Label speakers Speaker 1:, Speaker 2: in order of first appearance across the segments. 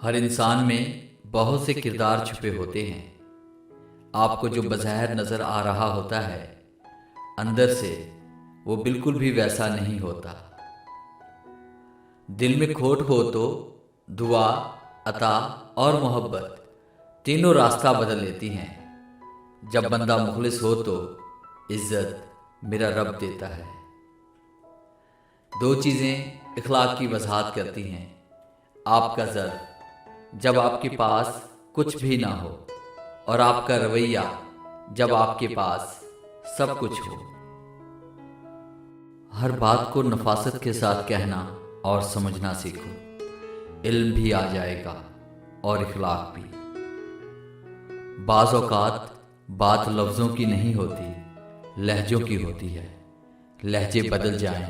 Speaker 1: ہر انسان میں بہت سے کردار چھپے ہوتے ہیں۔ آپ کو جو بظاہر نظر آ رہا ہوتا ہے، اندر سے وہ بالکل بھی ویسا نہیں ہوتا۔ دل میں کھوٹ ہو تو دعا، عطا اور محبت تینوں راستہ بدل لیتی ہیں۔ جب بندہ مخلص ہو تو عزت میرا رب دیتا ہے۔ دو چیزیں اخلاق کی وضاحت کرتی ہیں: آپ کا ظرف جب آپ کے پاس کچھ بھی نہ ہو، اور آپ کا رویہ جب آپ کے پاس سب کچھ ہو۔ ہر بات کو نفاست کے ساتھ کہنا اور سمجھنا سیکھو، علم بھی آ جائے گا اور اخلاق بھی۔ بعض اوقات بات لفظوں کی نہیں ہوتی، لہجوں کی ہوتی ہے۔ لہجے بدل جائیں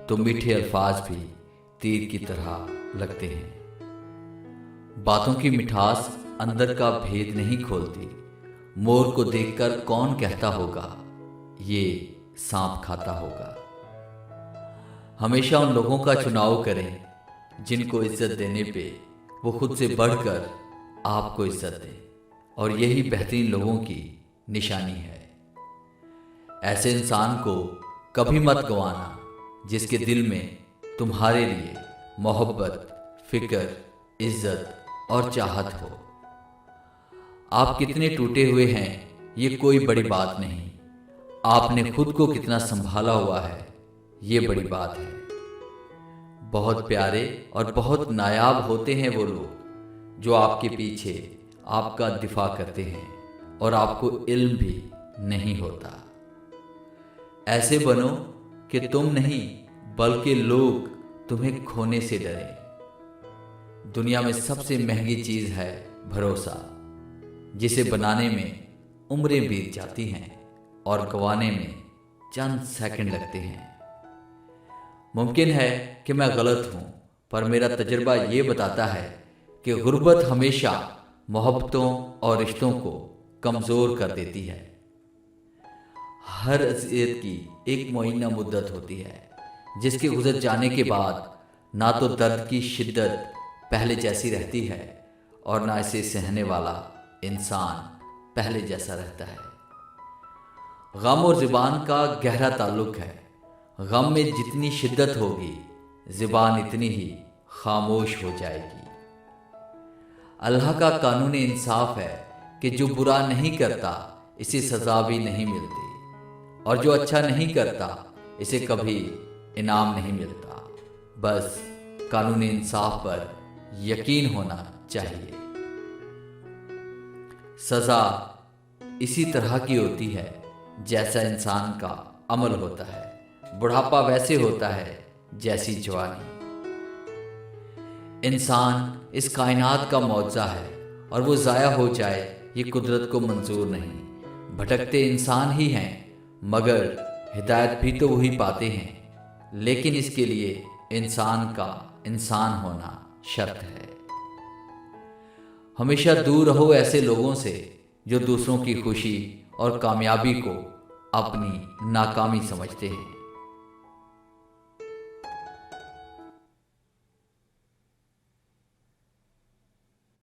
Speaker 1: تو میٹھے الفاظ بھی تیر کی طرح لگتے ہیں۔ باتوں کی مٹھاس اندر کا بھید نہیں کھولتی۔ مور کو دیکھ کر کون کہتا ہوگا یہ سانپ کھاتا ہوگا۔ ہمیشہ ان لوگوں کا چناؤ کریں جن کو عزت دینے پہ وہ خود سے بڑھ کر آپ کو عزت دیں، اور یہی بہترین لوگوں کی نشانی ہے۔ ایسے انسان کو کبھی مت گوانا جس کے دل میں تمہارے لیے محبت، فکر، عزت اور چاہت ہو۔ آپ کتنے ٹوٹے ہوئے ہیں یہ کوئی بڑی بات نہیں، آپ نے خود کو کتنا سنبھالا ہوا ہے یہ بڑی بات ہے۔ بہت پیارے اور بہت نایاب ہوتے ہیں وہ لوگ جو آپ کے پیچھے آپ کا دفاع کرتے ہیں اور آپ کو علم بھی نہیں ہوتا۔ ایسے بنو کہ تم نہیں بلکہ لوگ تمہیں کھونے سے ڈریں۔ دنیا میں سب سے مہنگی چیز ہے بھروسہ، جسے بنانے میں عمریں بیت جاتی ہیں اور گنوانے میں چند سیکنڈ لگتے ہیں۔ ممکن ہے کہ میں غلط ہوں، پر میرا تجربہ یہ بتاتا ہے کہ غربت ہمیشہ محبتوں اور رشتوں کو کمزور کر دیتی ہے۔ ہر اذیت کی ایک معینہ مدت ہوتی ہے، جس کے گزر جانے کے بعد نہ تو درد کی شدت پہلے جیسی رہتی ہے اور نہ اسے سہنے والا انسان پہلے جیسا رہتا ہے۔ غم اور زبان کا گہرا تعلق ہے۔ غم میں جتنی شدت ہوگی، زبان اتنی ہی خاموش ہو جائے گی۔ اللہ کا قانون انصاف ہے کہ جو برا نہیں کرتا اسے سزا بھی نہیں ملتی، اور جو اچھا نہیں کرتا اسے کبھی انعام نہیں ملتا۔ بس قانون انصاف پر یقین ہونا چاہیے۔ سزا اسی طرح کی ہوتی ہے جیسا انسان کا عمل ہوتا ہے۔ بڑھاپا ویسے ہوتا ہے جیسی جوانی۔ انسان اس کائنات کا معجزہ ہے، اور وہ ضائع ہو جائے یہ قدرت کو منظور نہیں۔ بھٹکتے انسان ہی ہیں، مگر ہدایت بھی تو وہی پاتے ہیں، لیکن اس کے لیے انسان کا انسان ہونا شرط ہے۔ ہمیشہ دور رہو ایسے لوگوں سے جو دوسروں کی خوشی اور کامیابی کو اپنی ناکامی سمجھتے ہیں۔